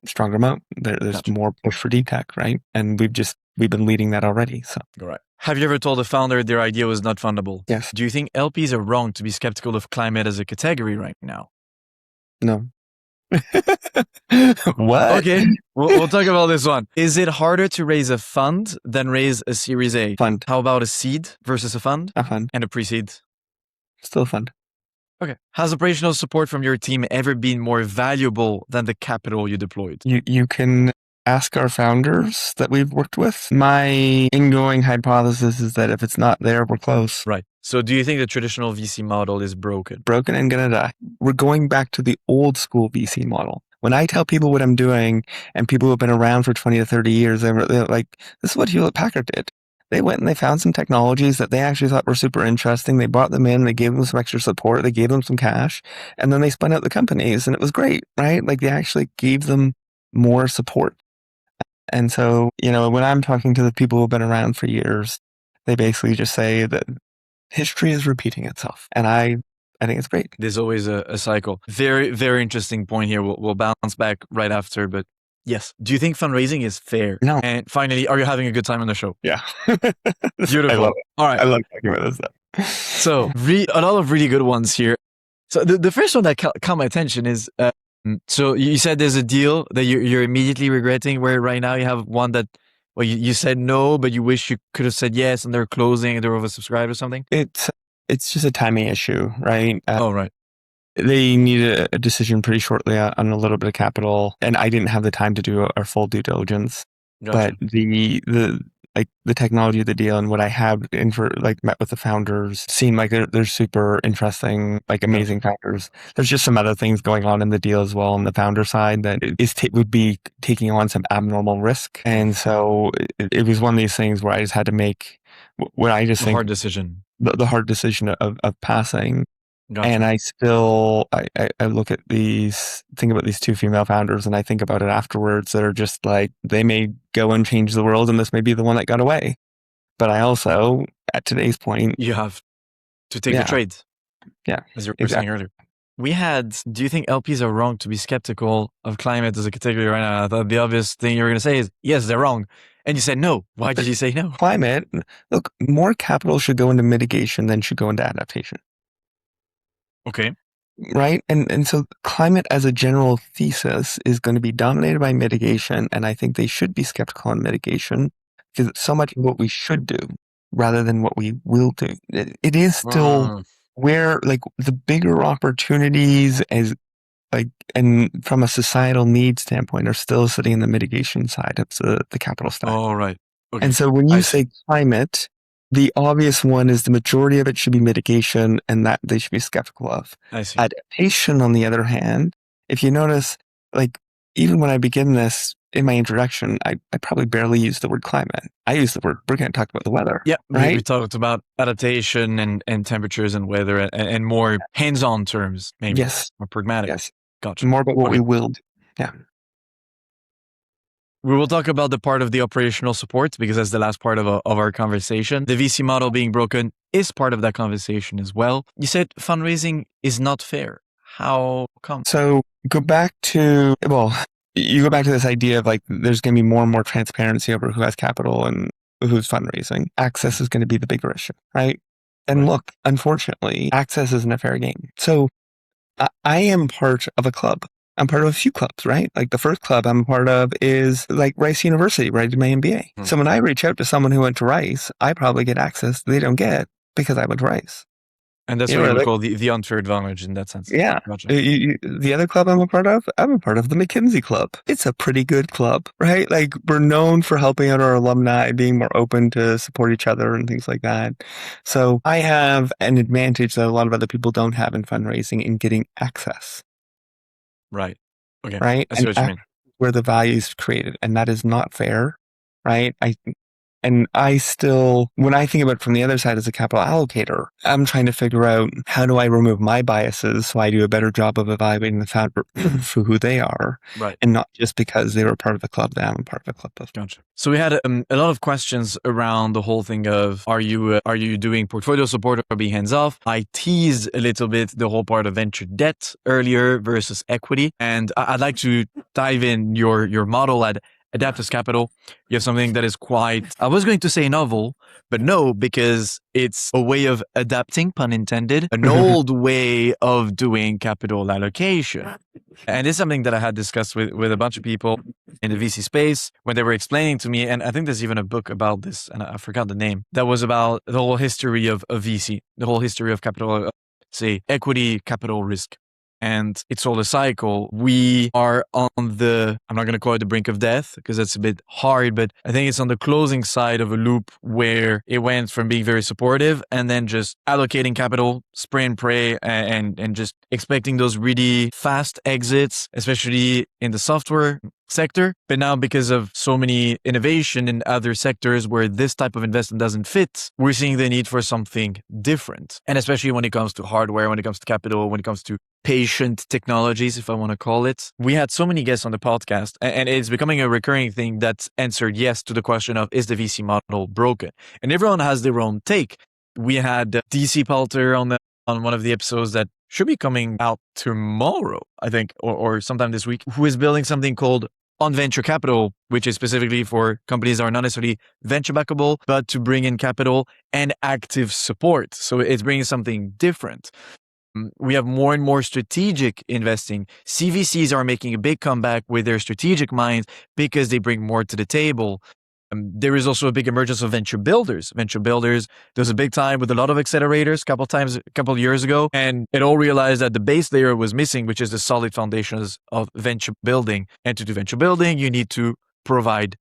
Stronger moat. There's more push for deep tech, right? And we've been leading that already. So all right. Have you ever told a founder their idea was not fundable? Yes. Do you think LPs are wrong to be skeptical of climate as a category right now? No. What? Okay, we'll talk about this one. Is it harder to raise a fund than raise a Series A? Fund. How about a seed versus a fund? A fund. And a pre-seed? Still a fund. Okay. Has operational support from your team ever been more valuable than the capital you deployed? You can ask our founders that we've worked with. My ingoing hypothesis is that if it's not there, we're close. Right. So do you think the traditional VC model is broken? Broken and gonna die. We're going back to the old school VC model. When I tell people what I'm doing and people who have been around for 20 to 30 years, they're like, this is what Hewlett Packard did. They went and they found some technologies that they actually thought were super interesting. They brought them in, they gave them some extra support, they gave them some cash, and then they spun out the companies and it was great, right? Like they actually gave them more support. And so, when I'm talking to the people who have been around for years, they basically just say that history is repeating itself. And I think it's great. There's always a cycle. Very, very interesting point here. We'll bounce back right after, but yes. Do you think fundraising is fair? No. And finally, are you having a good time on the show? Yeah. Beautiful. I love it. All right. I love talking about this stuff. So a lot of really good ones here. So the first one that caught my attention is, so you said there's a deal that you're immediately regretting, where right now you have one that, well, you said no, but you wish you could have said yes, and they're closing and they're oversubscribed or something? It's just a timing issue, right? Right. They need a decision pretty shortly on a little bit of capital, and I didn't have the time to do our full due diligence. Gotcha. But the technology of the deal and what I have met with the founders seem like they're super interesting, like amazing founders. There's just some other things going on in the deal as well on the founder side that would be taking on some abnormal risk. And so it was one of these things where I just had to make what I just think hard decision. The hard decision of passing. Gotcha. And I still, I look at think about these two female founders, and I think about it afterwards that are just like, they may go and change the world, and this may be the one that got away. But I also, at today's point, you have to take the trades. Yeah. As you were saying earlier. Do you think LPs are wrong to be skeptical of climate as a category right now? I thought the obvious thing you were going to say is, yes, they're wrong. And you said no. Why did you say no? Climate, look, more capital should go into mitigation than should go into adaptation. Okay. Right? And so climate as a general thesis is going to be dominated by mitigation. And I think they should be skeptical on mitigation because it's so much of what we should do rather than what we will do. It is still where like the bigger opportunities and from a societal need standpoint are still sitting in the mitigation side of the capital stack. Oh, right. Okay. And so when you say climate, the obvious one is the majority of it should be mitigation and that they should be skeptical of. I see. Adaptation, on the other hand, if you notice, like even when I begin this in my introduction, I probably barely use the word climate. I use the word, we're going to talk about the weather. Yeah, right? We talked about adaptation and temperatures and weather and more hands-on terms, maybe. Yes. More pragmatic. Yes. Gotcha. More about what we will do. Yeah. We will talk about the part of the operational support because that's the last part of our conversation. The VC model being broken is part of that conversation as well. You said fundraising is not fair. How come? So you go back to this idea of like, there's going to be more and more transparency over who has capital and who's fundraising. Access is going to be the bigger issue, right? And look, unfortunately, access isn't a fair game. So I am part of a club. I'm part of a few clubs, right? Like the first club I'm a part of is like Rice University, where I did my MBA. So when I reach out to someone who went to Rice, I probably get access they don't get because I went to Rice. And that's what you would call the unfair advantage in that sense. Yeah. Gotcha. The other club I'm a part of the McKinsey Club. It's a pretty good club, right? Like, we're known for helping out our alumni, being more open to support each other and things like that. So I have an advantage that a lot of other people don't have in fundraising in getting access. Right. Okay. Right. I see what you mean. Where the value is created. And that is not fair. Right. And I still, when I think about it from the other side as a capital allocator, I'm trying to figure out, how do I remove my biases so I do a better job of evaluating the founder for who they are, right? And not just because they were part of the club that I'm part of the club of. Gotcha. So we had a lot of questions around the whole thing of, are you doing portfolio support or being hands off? I teased a little bit the whole part of venture debt earlier versus equity, and I'd like to dive in your model at Adaptive Capital. You have something that is quite, I was going to say novel, but no, because it's a way of adapting, pun intended, an old way of doing capital allocation. And it's something that I had discussed with a bunch of people in the VC space when they were explaining to me, and I think there's even a book about this, and I forgot the name, that was about the whole history of VC, the whole history of capital, say, equity capital risk. And it's all a cycle. We are on the, I'm not going to call it the brink of death because that's a bit hard, but I think it's on the closing side of a loop where it went from being very supportive and then just allocating capital, spray and pray, and just expecting those really fast exits, especially in the software sector. But now, because of so many innovation in other sectors where this type of investment doesn't fit, we're seeing the need for something different. And especially when it comes to hardware, when it comes to capital, when it comes to patient technologies, if I want to call it. We had so many guests on the podcast, and it's becoming a recurring thing that's answered yes to the question of, is the VC model broken? And everyone has their own take. We had DC Palter on one of the episodes that should be coming out tomorrow, I think, or sometime this week, who is building something called On Venture Capital, which is specifically for companies that are not necessarily venture backable, but to bring in capital and active support. So it's bringing something different. We have more and more strategic investing. CVCs are making a big comeback with their strategic minds because they bring more to the table. There is also a big emergence of venture builders. Venture builders, there was a big time with a lot of accelerators a couple of years ago, and it all realized that the base layer was missing, which is the solid foundations of venture building. And to do venture building, you need to provide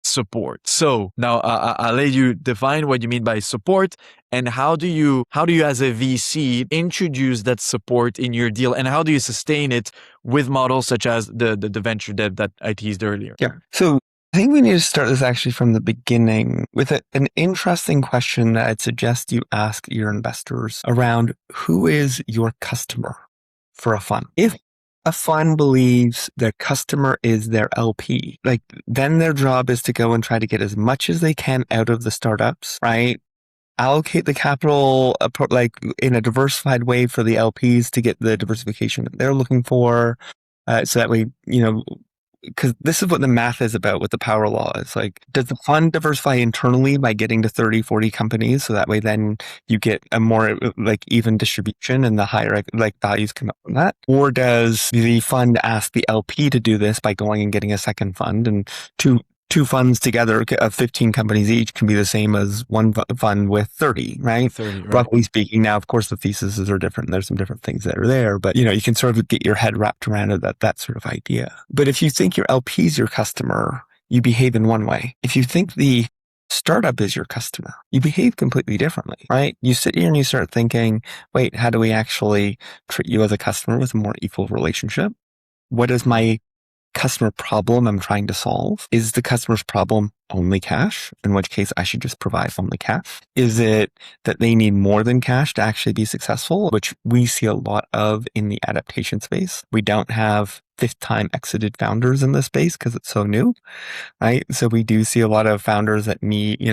support. So now I'll let you define what you mean by support, and how do you as a VC introduce that support in your deal, and how do you sustain it with models such as the venture debt that I teased earlier? Yeah. So I think we need to start this actually from the beginning with an interesting question that I'd suggest you ask your investors around, who is your customer for a fund? If a fund believes their customer is their LP, like, then their job is to go and try to get as much as they can out of the startups, right? Allocate the capital like in a diversified way for the LPs to get the diversification that they're looking for. So that way, because this is what the math is about with the power law. It's like, does the fund diversify internally by getting to 30, 40 companies? So that way then you get a more like even distribution and the higher like values come up from that. Or does the fund ask the LP to do this by going and getting a second fund, and two funds together of 15 companies each can be the same as one fund with 30, right? 30, right. Roughly speaking. Now, of course, the theses are different. There's some different things that are there, but you can sort of get your head wrapped around that sort of idea. But if you think your LP is your customer, you behave in one way. If you think the startup is your customer, you behave completely differently, right? You sit here and you start thinking, wait, how do we actually treat you as a customer with a more equal relationship? What is my customer problem I'm trying to solve? Is the customer's problem only cash, in which case I should just provide only cash? Is it that they need more than cash to actually be successful, which we see a lot of in the adaptation space? We don't have fifth-time exited founders in this space because it's so new, right? So we do see a lot of founders that need,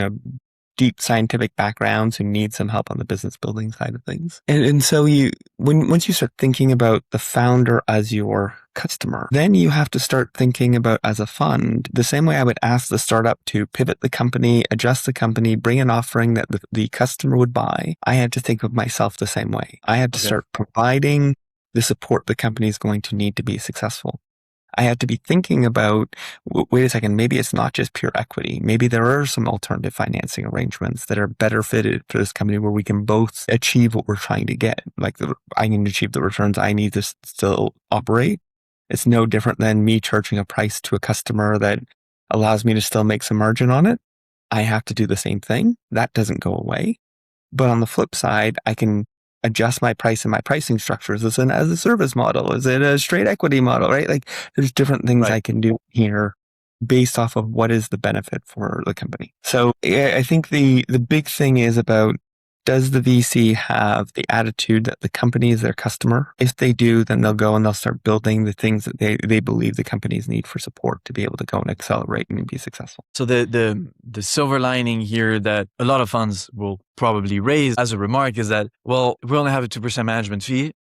deep scientific backgrounds who need some help on the business building side of things. And so once you start thinking about the founder as your customer, then you have to start thinking about, as a fund, the same way I would ask the startup to pivot the company, adjust the company, bring an offering that the customer would buy. I had to think of myself the same way. I had to start providing the support the company is going to need to be successful. I had to be thinking about, wait a second, maybe it's not just pure equity. Maybe there are some alternative financing arrangements that are better fitted for this company where we can both achieve what we're trying to get. Like I can achieve the returns I need to still operate. It's no different than me charging a price to a customer that allows me to still make some margin on it. I have to do the same thing. That doesn't go away. But on the flip side, I can adjust my price and my pricing structures as a service model. Is it a straight equity model, right? Like there's different things I can do here based off of what is the benefit for the company. So I think the big thing is about, does the VC have the attitude that the company is their customer? If they do, then they'll go and they'll start building the things that they believe the companies need for support to be able to go and accelerate and be successful. So the silver lining here that a lot of funds will probably raise as a remark is that, well, we only have a 2% management fee,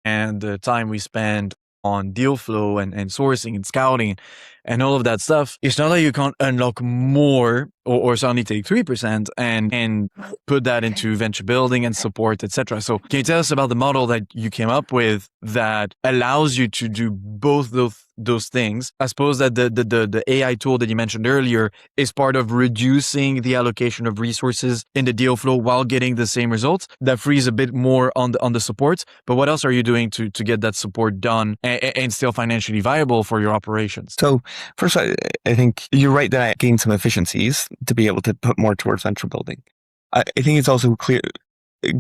and the time we spend on deal flow and sourcing and scouting and all of that stuff, it's not that you can't unlock more or suddenly take 3% and put that into venture building and support, etc. So can you tell us about the model that you came up with that allows you to do both those things? I suppose that the AI tool that you mentioned earlier is part of reducing the allocation of resources in the deal flow while getting the same results. That frees a bit more on the support. But what else are you doing to get that support done and still financially viable for your operations? So first, I think you're right that I gained some efficiencies to be able to put more towards venture building. I think it's also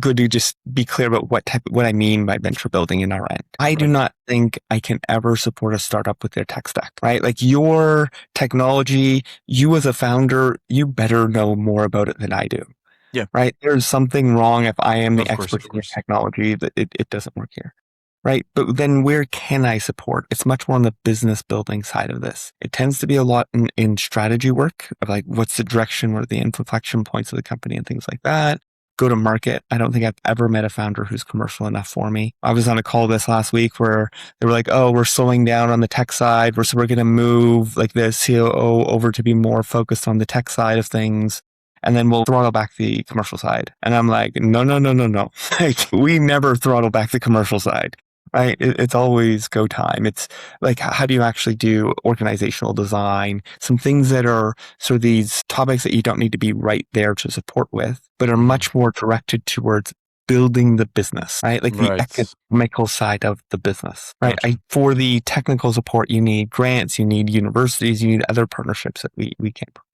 good to just be clear about what I mean by venture building in our end. I do not think I can ever support a startup with their tech stack, right? Like your technology, you as a founder, you better know more about it than I do. Yeah. Right. There's something wrong if I am the expert in technology that it doesn't work here. Right. But then where can I support? It's much more on the business building side of this. It tends to be a lot in strategy work of like, what's the direction, what are the inflection points of the company and things like that. Go to market. I don't think I've ever met a founder who's commercial enough for me. I was on a call this last week where they were like, oh, we're slowing down on the tech side. We're going to move like the COO over to be more focused on the tech side of things. And then we'll throttle back the commercial side. And I'm like, no. Like, we never throttle back the commercial side. Right. It's always go time. It's like, how do you actually do organizational design? Some things that are sort of these topics that you don't need to be right there to support with, but are much more directed towards building the business, right? Like the economical side of the business, right? Gotcha. For the technical support, you need grants, you need universities, you need other partnerships that we can't provide.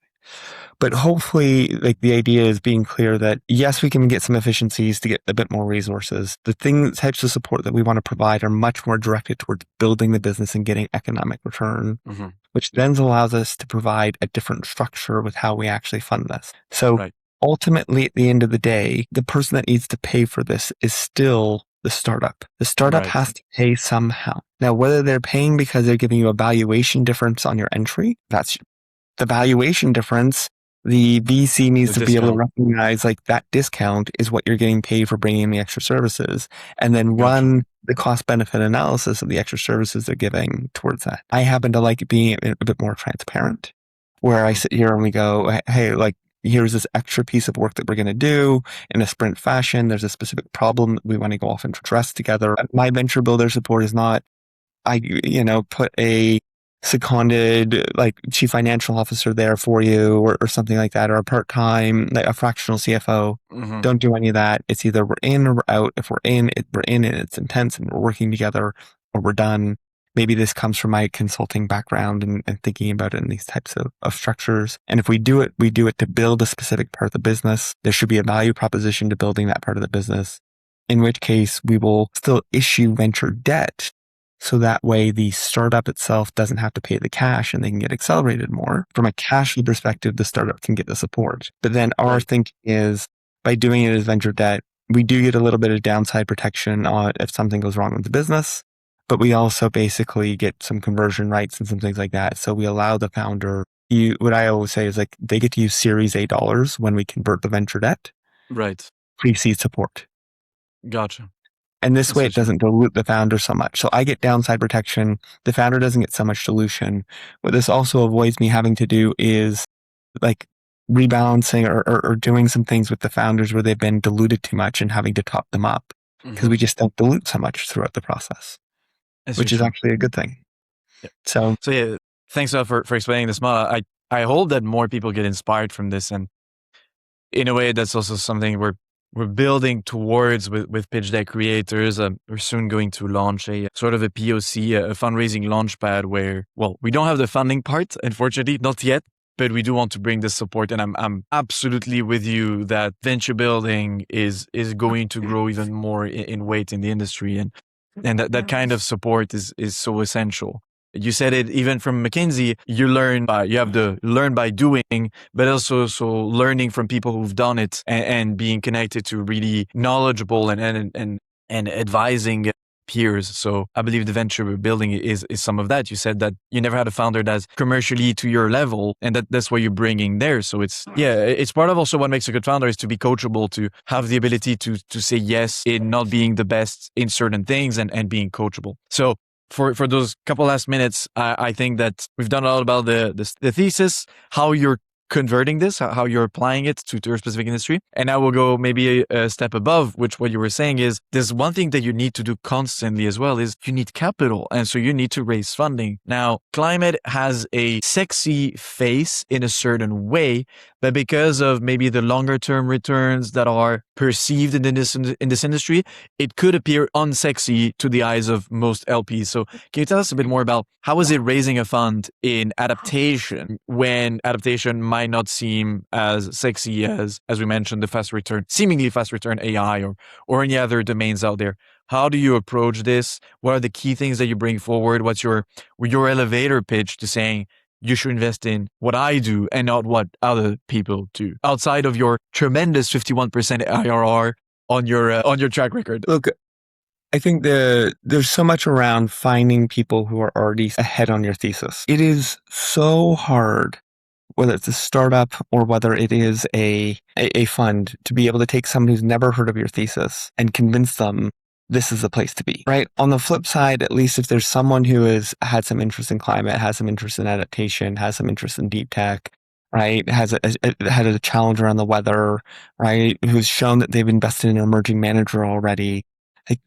But hopefully, like the idea is being clear that yes, we can get some efficiencies to get a bit more resources. The types of support that we want to provide are much more directed towards building the business and getting economic return, which then allows us to provide a different structure with how we actually fund this. So ultimately, at the end of the day, the person that needs to pay for this is still the startup. The startup has to pay somehow. Now, whether they're paying because they're giving you a valuation difference on your entry, that's the valuation difference. The VC needs to be able to recognize like that discount is what you're getting paid for bringing in the extra services and then run the cost benefit analysis of the extra services they're giving towards that. I happen to like being a bit more transparent where I sit here and we go, hey, like, here's this extra piece of work that we're going to do in a sprint fashion. There's a specific problem that we want to go off and address together. My venture builder support is not, put a seconded like chief financial officer there for you or something like that, or a part-time, like a fractional CFO. Don't do any of that. It's either we're in or we're out. If we're in, we're in and it's intense and we're working together, or we're done. Maybe this comes from my consulting background and thinking about it in these types of structures. And if we do it to build a specific part of the business. There should be a value proposition to building that part of the business, in which case we will still issue venture debt. So that way the startup itself doesn't have to pay the cash and they can get accelerated more. From a cash flow perspective, the startup can get the support. But then our thinking is by doing it as venture debt, we do get a little bit of downside protection if something goes wrong with the business, but we also basically get some conversion rights and some things like that. So we allow the founder, what I always say is like they get to use Series A dollars when we convert the venture debt. Right. Pre-seed support. Gotcha. And this way it doesn't dilute the founder so much. So I get downside protection. The founder doesn't get so much dilution. What this also avoids me having to do is like rebalancing or doing some things with the founders where they've been diluted too much and having to top them up because we just don't dilute so much throughout the process, which is actually a good thing. So yeah, thanks for explaining this model. I hope that more people get inspired from this, and in a way, that's also something we're building towards with pitch deck creators. We're soon going to launch a sort of a POC, a fundraising launchpad where, well, we don't have the funding part, unfortunately, not yet, but we do want to bring this support. And I'm absolutely with you that venture building is going to grow even more in weight in the industry, and that kind of support is so essential. You said it even from McKinsey, you have to learn by doing, but also so learning from people who've done it and being connected to really knowledgeable and advising peers. So I believe the venture building is some of that. You said that you never had a founder that's commercially to your level, and that's what you're bringing there. So it's part of also what makes a good founder is to be coachable, to have the ability to say yes in not being the best in certain things and being coachable. So for those couple last minutes, I think that we've done a lot about the thesis, how you're converting this, how you're applying it to your specific industry. And I will go maybe a step above, which what you were saying is there's one thing that you need to do constantly as well is you need capital. And so you need to raise funding. Now, climate has a sexy face in a certain way, but because of maybe the longer term returns that are perceived in this industry, it could appear unsexy to the eyes of most LPs. So can you tell us a bit more about how is it raising a fund in adaptation when adaptation might not seem as sexy as we mentioned, the seemingly fast return AI or any other domains out there? How do you approach this? What are the key things that you bring forward? What's your elevator pitch to saying you should invest in what I do and not what other people do, outside of your tremendous 51% IRR on your track record? look, I think there's so much around finding people who are already ahead on your thesis. It is so hard, whether it's a startup or whether it is a fund, to be able to take someone who's never heard of your thesis and convince them this is the place to be, right? On the flip side, at least if there's someone who has had some interest in climate, has some interest in adaptation, has some interest in deep tech, right? Had a challenge around the weather, right? Who's shown that they've invested in an emerging manager already. Like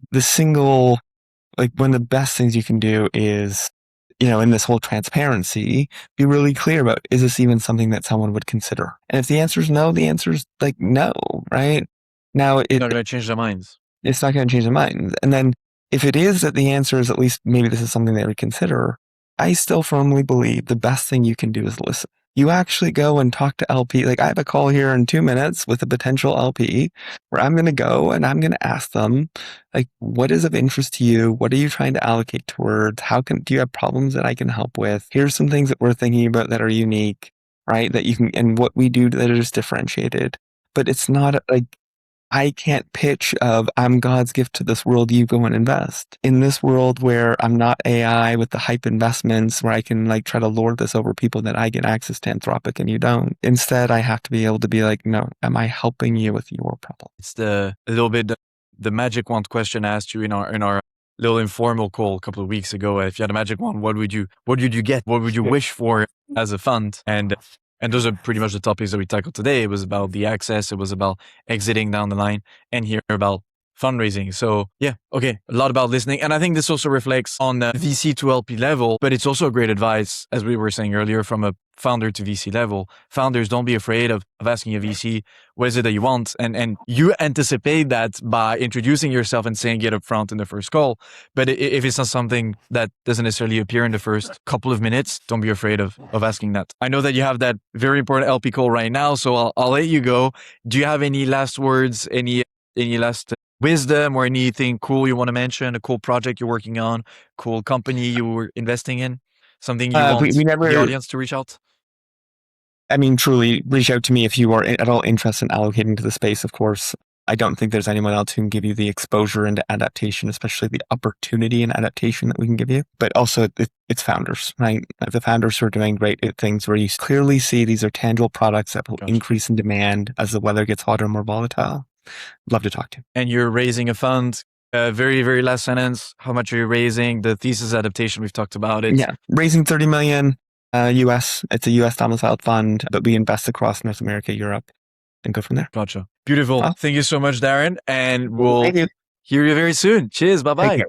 one of the best things you can do is, in this whole transparency, be really clear about, is this even something that someone would consider? And if the answer is no, the answer is like no, right? Now It's not going to change their minds. It's not going to change their minds. And then if it is that the answer is at least maybe this is something they would consider, I still firmly believe the best thing you can do is listen. You actually go and talk to LP. Like I have a call here in 2 minutes with a potential LP where I'm going to go and I'm going to ask them, like, what is of interest to you? What are you trying to allocate towards? Do you have problems that I can help with? Here's some things that we're thinking about that are unique, right? That you can, and what we do that is differentiated. But it's not like, I can't pitch of I'm God's gift to this world, you go and invest. In this world where I'm not AI with the hype investments where I can like try to lord this over people that I get access to Anthropic and you don't. Instead, I have to be able to be like, no, am I helping you with your problem? It's a little bit the magic wand question I asked you in our little informal call a couple of weeks ago. If you had a magic wand, what would you get? What would you wish for as a fund? And those are pretty much the topics that we tackled today. It was about the access. It was about exiting down the line, and here about fundraising. So yeah, okay, a lot about listening. And I think this also reflects on the VC to LP level, but it's also great advice, as we were saying earlier, from a founder to VC level. Founders, don't be afraid of asking a VC, what is it that you want? And you anticipate that by introducing yourself and saying it up front in the first call. But if it's not something that doesn't necessarily appear in the first couple of minutes, don't be afraid of asking that. I know that you have that very important LP call right now, so I'll let you go. Do you have any last words, any last wisdom or anything cool you want to mention, a cool project you're working on, cool company you were investing in, something you want the audience to reach out? I mean, truly reach out to me if you are at all interested in allocating to the space, of course. I don't think there's anyone else who can give you the exposure into adaptation, especially the opportunity in adaptation that we can give you. But also it's founders, right? The founders who are doing great things where you clearly see these are tangible products that will increase in demand as the weather gets hotter and more volatile. Love to talk to you. And you're raising a fund. Very, very last sentence. How much are you raising? The thesis adaptation, we've talked about it. Yeah, raising $30 million US. It's a US domiciled fund, but we invest across North America, Europe, and go from there. Gotcha. Beautiful. Thank you so much, Darren. And we'll hear you very soon. Cheers. Bye-bye.